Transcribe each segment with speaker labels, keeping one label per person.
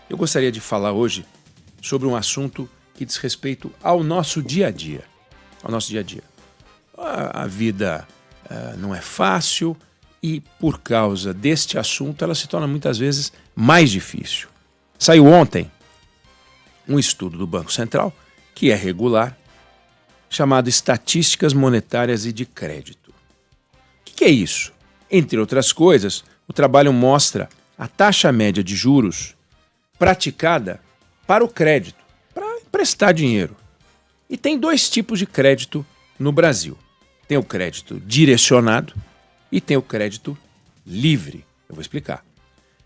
Speaker 1: Eu gostaria de falar hoje sobre um assunto que diz respeito ao nosso dia a dia. Ao nosso dia a dia. A vida não é fácil e, por causa deste assunto, ela se torna muitas vezes mais difícil. Saiu ontem um estudo do Banco Central, que é regular, chamado Estatísticas Monetárias e de Crédito. O que é isso? Entre outras coisas, o trabalho mostra a taxa média de juros praticada para o crédito, para emprestar dinheiro. E tem dois tipos de crédito no Brasil. Tem o crédito direcionado e tem o crédito livre. Eu vou explicar.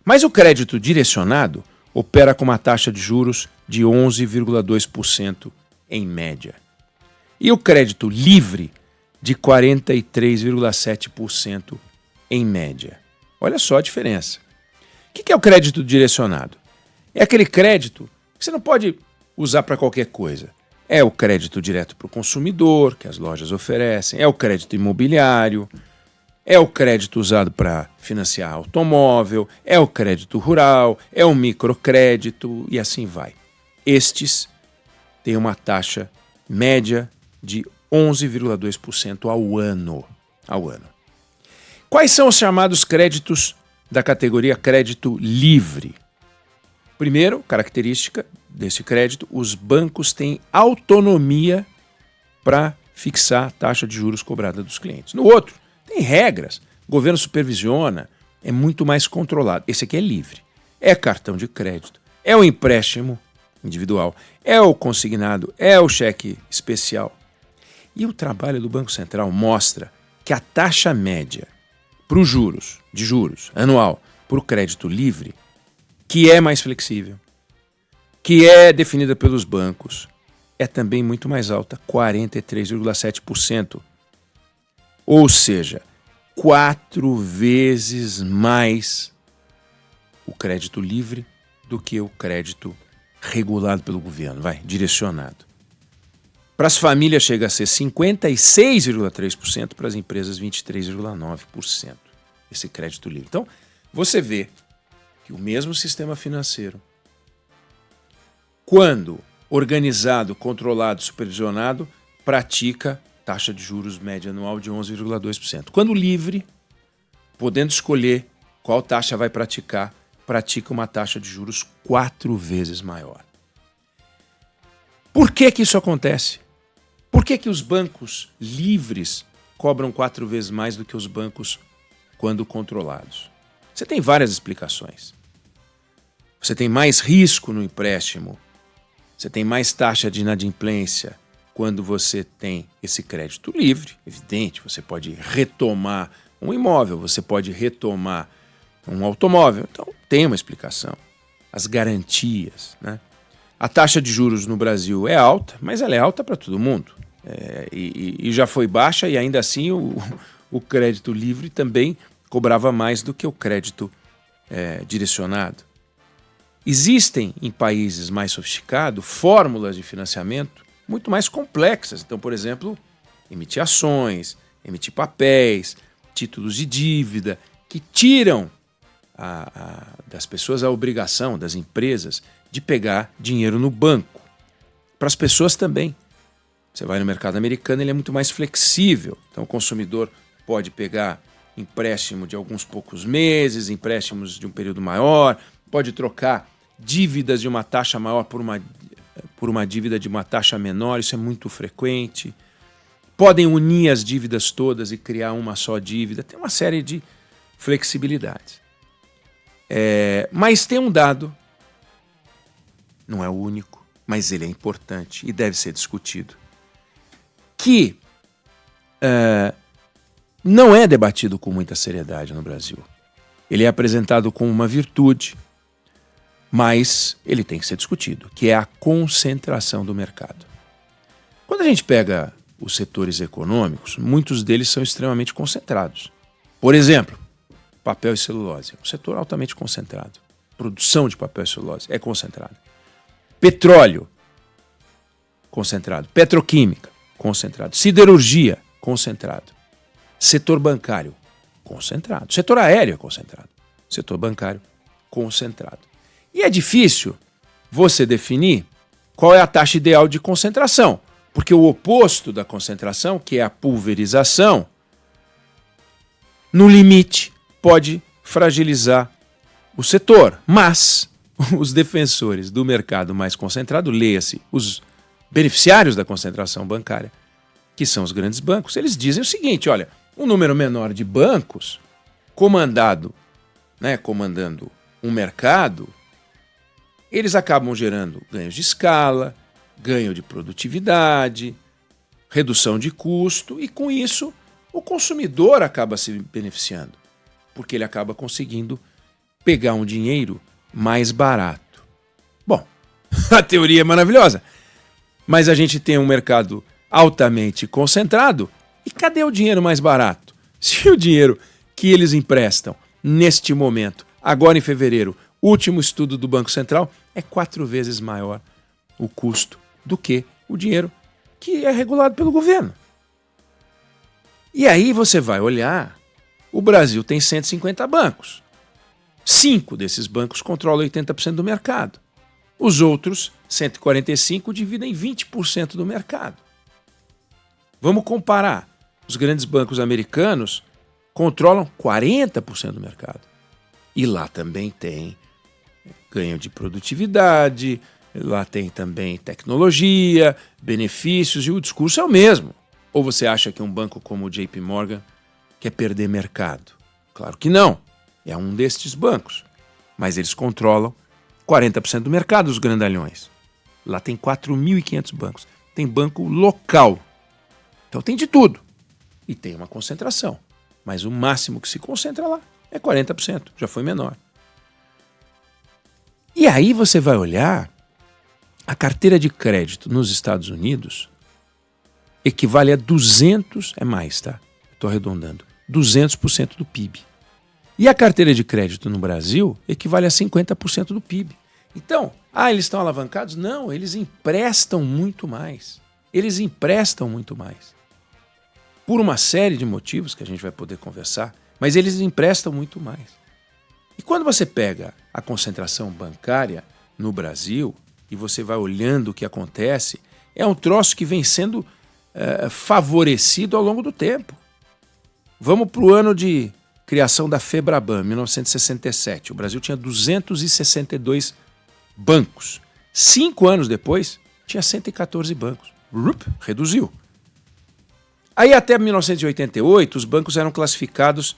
Speaker 1: Mas o crédito direcionado opera com uma taxa de juros de 11,2% em média. E o crédito livre de 43,7% em média. Olha só a diferença. O que é o crédito direcionado? É aquele crédito que você não pode usar para qualquer coisa. É o crédito direto para o consumidor, que as lojas oferecem, é o crédito imobiliário, é o crédito usado para financiar automóvel, é o crédito rural, é o microcrédito e assim vai. Estes têm uma taxa média de 11,2% ao ano. Quais são os chamados créditos da categoria crédito livre? Primeiro, característica desse crédito, os bancos têm autonomia para fixar a taxa de juros cobrada dos clientes. No outro, tem regras, o governo supervisiona, é muito mais controlado. Esse aqui é livre. É cartão de crédito, é o empréstimo individual, é o consignado, é o cheque especial. E o trabalho do Banco Central mostra que a taxa média para os juros, de juros anual, para o crédito livre, que é mais flexível, que é definida pelos bancos, é também muito mais alta, 43,7%. Ou seja, 4 vezes mais o crédito livre do que o crédito regulado pelo governo, direcionado. Para as famílias chega a ser 56,3%, para as empresas 23,9%, esse crédito livre. Então, você vê que o mesmo sistema financeiro, quando organizado, controlado, supervisionado, pratica taxa de juros média anual de 11,2%. Quando livre, podendo escolher qual taxa vai praticar, pratica uma taxa de juros 4 vezes maior. Por que isso acontece? Por que os bancos livres cobram 4 vezes mais do que os bancos quando controlados? Você tem várias explicações. Você tem mais risco no empréstimo, você tem mais taxa de inadimplência quando você tem esse crédito livre, evidente, você pode retomar um imóvel, você pode retomar um automóvel, então tem uma explicação. As garantias, né? A taxa de juros no Brasil é alta, mas ela é alta para todo mundo. E já foi baixa e ainda assim o crédito livre também cobrava mais do que o crédito direcionado. Existem em países mais sofisticados fórmulas de financiamento muito mais complexas. Então, por exemplo, emitir ações, emitir papéis, títulos de dívida, que tiram das pessoas a obrigação, das empresas, de pegar dinheiro no banco. Para as pessoas também. Você vai no mercado americano, ele é muito mais flexível. Então, o consumidor pode pegar empréstimo de alguns poucos meses, empréstimos de um período maior, pode trocar dívidas de uma taxa maior por uma dívida de uma taxa menor, isso é muito frequente. Podem unir as dívidas todas e criar uma só dívida. Tem uma série de flexibilidades. Mas tem um dado, não é o único, mas ele é importante e deve ser discutido, que não é debatido com muita seriedade no Brasil. Ele é apresentado como uma virtude, mas ele tem que ser discutido, que é a concentração do mercado. Quando a gente pega os setores econômicos, muitos deles são extremamente concentrados. Por exemplo, papel e celulose, um setor altamente concentrado. Produção de papel e celulose é concentrado. Petróleo, concentrado. Petroquímica, concentrado. Siderurgia, concentrado. Setor bancário, concentrado. Setor aéreo, concentrado. Setor bancário, concentrado. E é difícil você definir qual é a taxa ideal de concentração, porque o oposto da concentração, que é a pulverização, no limite pode fragilizar o setor. Mas os defensores do mercado mais concentrado, leia-se, os beneficiários da concentração bancária, que são os grandes bancos, eles dizem o seguinte, olha, um número menor de bancos comandando um mercado, eles acabam gerando ganhos de escala, ganho de produtividade, redução de custo e, com isso, o consumidor acaba se beneficiando, porque ele acaba conseguindo pegar um dinheiro mais barato. Bom, a teoria é maravilhosa, mas a gente tem um mercado altamente concentrado e cadê o dinheiro mais barato? Se o dinheiro que eles emprestam neste momento, agora em fevereiro, último estudo do Banco Central, é 4 vezes maior o custo do que o dinheiro que é regulado pelo governo. E aí você vai olhar, o Brasil tem 150 bancos. 5 desses bancos controlam 80% do mercado. Os outros, 145, dividem 20% do mercado. Vamos comparar. Os grandes bancos americanos controlam 40% do mercado. E lá também tem ganho de produtividade, lá tem também tecnologia, benefícios e o discurso é o mesmo. Ou você acha que um banco como o JP Morgan quer perder mercado? Claro que não. É um destes bancos. Mas eles controlam 40% do mercado, os grandalhões. Lá tem 4.500 bancos. Tem banco local. Então tem de tudo. E tem uma concentração. Mas o máximo que se concentra lá é 40%. Já foi menor. E aí você vai olhar a carteira de crédito nos Estados Unidos equivale a 200, é mais, tá? Estou arredondando, 200% do PIB. E a carteira de crédito no Brasil equivale a 50% do PIB. Então, eles estão alavancados? Não, eles emprestam muito mais. Eles emprestam muito mais. Por uma série de motivos que a gente vai poder conversar, mas eles emprestam muito mais. E quando você pega a concentração bancária no Brasil e você vai olhando o que acontece, é um troço que vem sendo favorecido ao longo do tempo. Vamos para o ano de criação da Febraban, 1967. O Brasil tinha 262 bancos. 5 anos depois, tinha 114 bancos. Reduziu. Aí até 1988, os bancos eram classificados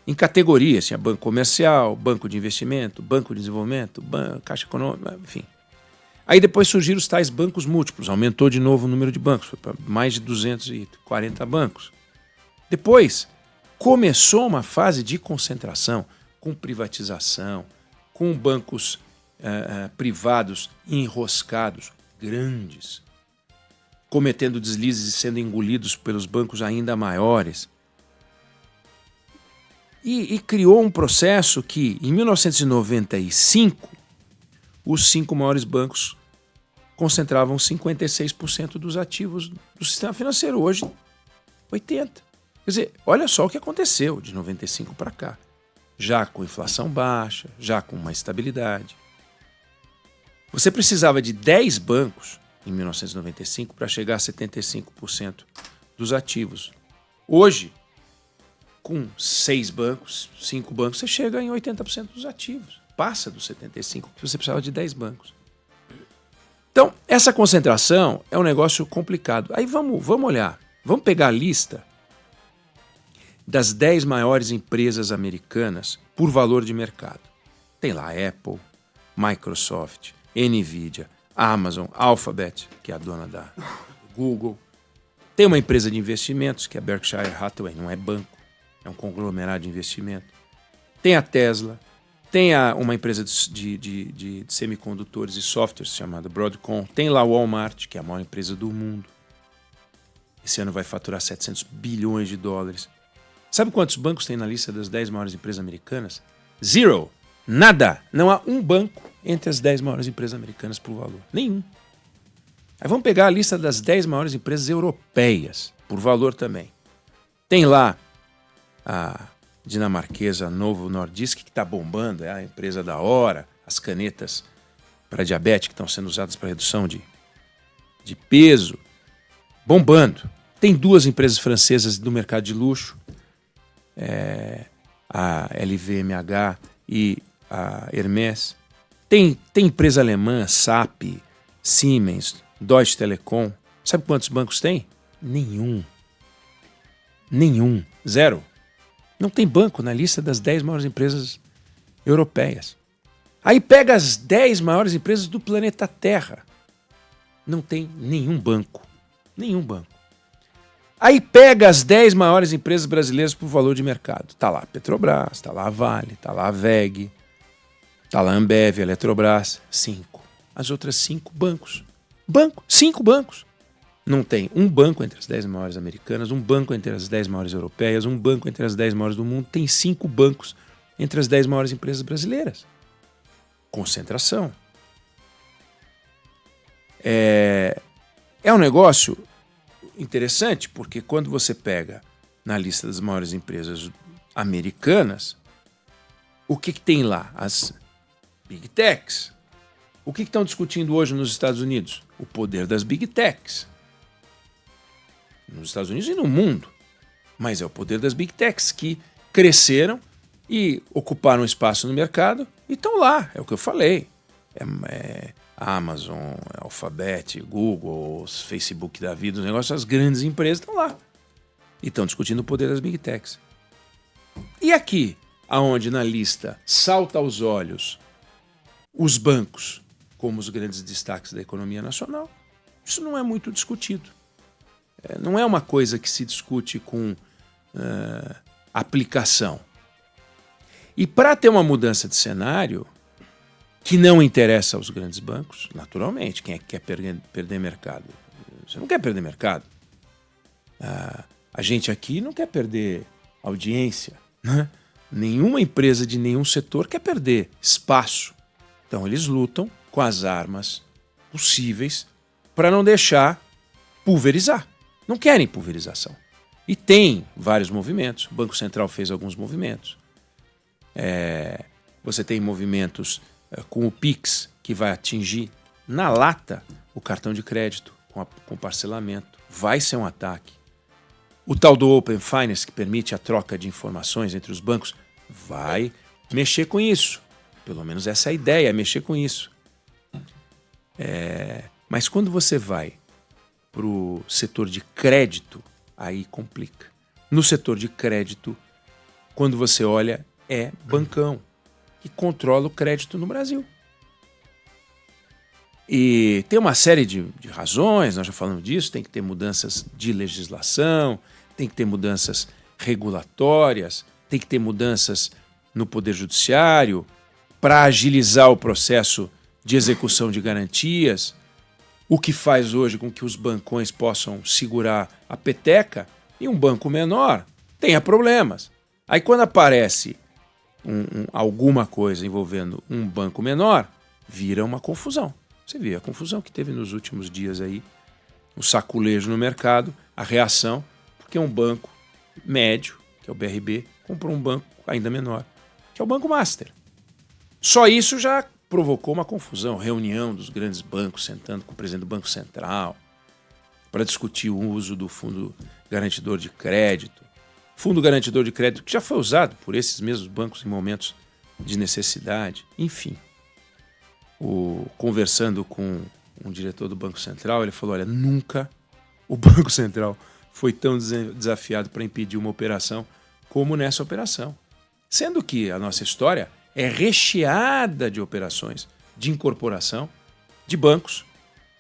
Speaker 1: em categorias. Tinha banco comercial, banco de investimento, banco de desenvolvimento, caixa econômica, enfim. Aí depois surgiram os tais bancos múltiplos. Aumentou de novo o número de bancos, foi para mais de 240 bancos. Depois, começou uma fase de concentração, com privatização, com bancos privados enroscados, grandes, cometendo deslizes e sendo engolidos pelos bancos ainda maiores. E criou um processo que, em 1995, os 5 maiores bancos concentravam 56% dos ativos do sistema financeiro. Hoje, 80%. Quer dizer, olha só o que aconteceu de 95 para cá. Já com inflação baixa, já com uma estabilidade. Você precisava de 10 bancos em 1995 para chegar a 75% dos ativos. Hoje, com 6 bancos, 5 bancos, você chega em 80% dos ativos. Passa dos 75%, que você precisava de 10 bancos. Então, essa concentração é um negócio complicado. Aí vamos olhar, vamos pegar a lista das 10 maiores empresas americanas por valor de mercado. Tem lá Apple, Microsoft, Nvidia, Amazon, Alphabet, que é a dona da Google. Tem uma empresa de investimentos, que é a Berkshire Hathaway, não é banco, é um conglomerado de investimento. Tem a Tesla, tem uma empresa de semicondutores e softwares chamada Broadcom, tem lá o Walmart, que é a maior empresa do mundo. Esse ano vai faturar 700 bilhões de dólares. Sabe quantos bancos tem na lista das 10 maiores empresas americanas? 0. Nada. Não há um banco entre as 10 maiores empresas americanas por valor. Nenhum. Aí vamos pegar a lista das 10 maiores empresas europeias, por valor também. Tem lá a dinamarquesa Novo Nordisk, que está bombando, é a empresa da hora, as canetas para diabetes que estão sendo usadas para redução de peso, bombando. Tem 2 empresas francesas do mercado de luxo, a LVMH e a Hermès. Tem empresa alemã, SAP, Siemens, Deutsche Telekom. Sabe quantos bancos tem? Nenhum. 0. Não tem banco na lista das 10 maiores empresas europeias. Aí pega as 10 maiores empresas do planeta Terra. Não tem nenhum banco. Nenhum banco. Aí pega as 10 maiores empresas brasileiras por valor de mercado. Tá lá a Petrobras, tá lá a Vale, tá lá a VEG, tá lá a Ambev, a Eletrobras. 5. As outras 5 bancos. 5 bancos. Não tem um banco entre as 10 maiores americanas, um banco entre as 10 maiores europeias, um banco entre as 10 maiores do mundo. Tem 5 bancos entre as 10 maiores empresas brasileiras. Concentração. É um negócio interessante, porque quando você pega na lista das maiores empresas americanas, o que tem lá? As Big Techs. O que estão discutindo hoje nos Estados Unidos? O poder das Big Techs. Nos Estados Unidos e no mundo. Mas é o poder das Big Techs que cresceram e ocuparam espaço no mercado e estão lá. É o que eu falei. Amazon, Alphabet, Google, Facebook da vida, os negócios, as grandes empresas estão lá. E estão discutindo o poder das Big Techs. E aqui, aonde na lista salta aos olhos os bancos como os grandes destaques da economia nacional, isso não é muito discutido. Não é uma coisa que se discute com aplicação. E para ter uma mudança de cenário que não interessa aos grandes bancos, naturalmente, quem é que quer perder mercado? Você não quer perder mercado. A gente aqui não quer perder audiência, né? Nenhuma empresa de nenhum setor quer perder espaço. Então eles lutam com as armas possíveis para não deixar pulverizar. Não querem pulverização. E tem vários movimentos. O Banco Central fez alguns movimentos. Você tem movimentos com o Pix, que vai atingir na lata o cartão de crédito com parcelamento. Vai ser um ataque. O tal do Open Finance, que permite a troca de informações entre os bancos, vai mexer com isso. Pelo menos essa é a ideia, é mexer com isso. Mas quando você vai para o setor de crédito, aí complica. No setor de crédito, quando você olha, é bancão que controla o crédito no Brasil. E tem uma série de razões, nós já falamos disso, tem que ter mudanças de legislação, tem que ter mudanças regulatórias, tem que ter mudanças no Poder Judiciário para agilizar o processo de execução de garantias, o que faz hoje com que os bancões possam segurar a peteca e um banco menor tenha problemas. Aí quando aparece alguma coisa envolvendo um banco menor, vira uma confusão. Você vê a confusão que teve nos últimos dias aí, o saculejo no mercado, a reação, porque um banco médio, que é o BRB, comprou um banco ainda menor, que é o Banco Master. Só isso já provocou uma confusão, reunião dos grandes bancos sentando com o presidente do Banco Central para discutir o uso do Fundo Garantidor de Crédito. Fundo Garantidor de Crédito que já foi usado por esses mesmos bancos em momentos de necessidade. Enfim, conversando com um diretor do Banco Central, ele falou, olha, nunca o Banco Central foi tão desafiado para impedir uma operação como nessa operação. Sendo que a nossa história é recheada de operações de incorporação de bancos,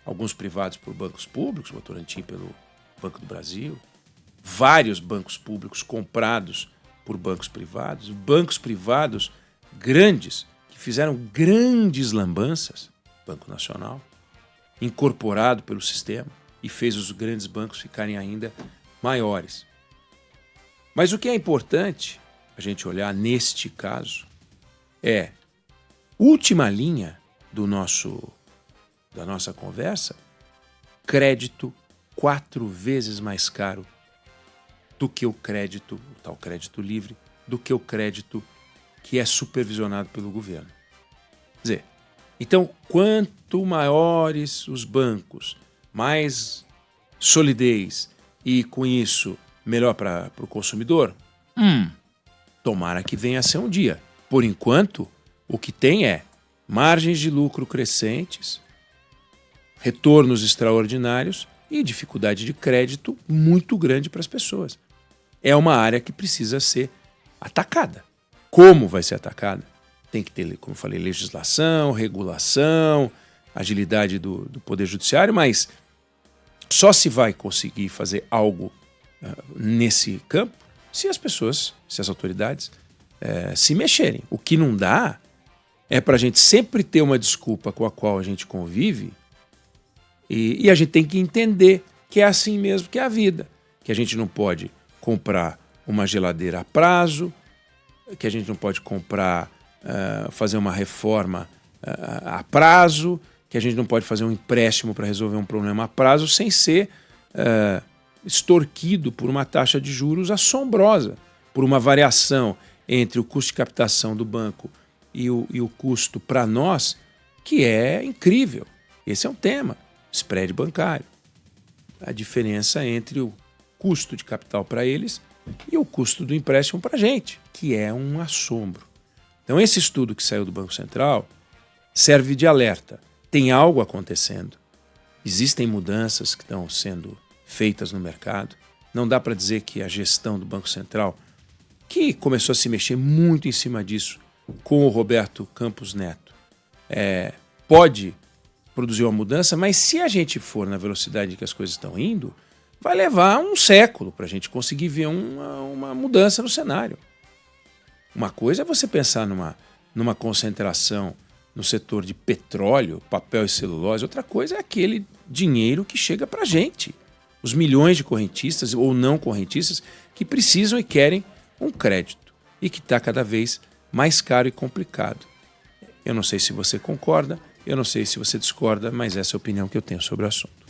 Speaker 1: alguns privados por bancos públicos, Votorantim pelo Banco do Brasil, vários bancos públicos comprados por bancos privados grandes, que fizeram grandes lambanças, Banco Nacional, incorporado pelo sistema e fez os grandes bancos ficarem ainda maiores. Mas o que é importante a gente olhar neste caso é última linha da nossa conversa, crédito 4 vezes mais caro do que o tal crédito livre, do que o crédito que é supervisionado pelo governo. Quer dizer, então, quanto maiores os bancos, mais solidez e, com isso, melhor para o consumidor, tomara que venha a ser um dia. Por enquanto, o que tem é margens de lucro crescentes, retornos extraordinários e dificuldade de crédito muito grande para as pessoas. É uma área que precisa ser atacada. Como vai ser atacada? Tem que ter, como eu falei, legislação, regulação, agilidade do Poder Judiciário, mas só se vai conseguir fazer algo nesse campo se as pessoas, se as autoridades se mexerem. O que não dá é para a gente sempre ter uma desculpa com a qual a gente convive e a gente tem que entender que é assim mesmo que é a vida, que a gente não pode comprar uma geladeira a prazo, que a gente não pode comprar, fazer uma reforma a prazo, que a gente não pode fazer um empréstimo para resolver um problema a prazo sem ser extorquido por uma taxa de juros assombrosa, por uma variação entre o custo de captação do banco e o custo para nós, que é incrível. Esse é um tema, spread bancário. A diferença entre o custo de capital para eles e o custo do empréstimo para a gente, que é um assombro. Então, esse estudo que saiu do Banco Central serve de alerta. Tem algo acontecendo. Existem mudanças que estão sendo feitas no mercado. Não dá para dizer que a gestão do Banco Central, que começou a se mexer muito em cima disso com o Roberto Campos Neto, pode produzir uma mudança, mas se a gente for na velocidade que as coisas estão indo, vai levar um século para a gente conseguir ver uma mudança no cenário. Uma coisa é você pensar numa concentração no setor de petróleo, papel e celulose, outra coisa é aquele dinheiro que chega para a gente. Os milhões de correntistas ou não correntistas que precisam e querem um crédito e que está cada vez mais caro e complicado. Eu não sei se você concorda, eu não sei se você discorda, mas essa é a opinião que eu tenho sobre o assunto.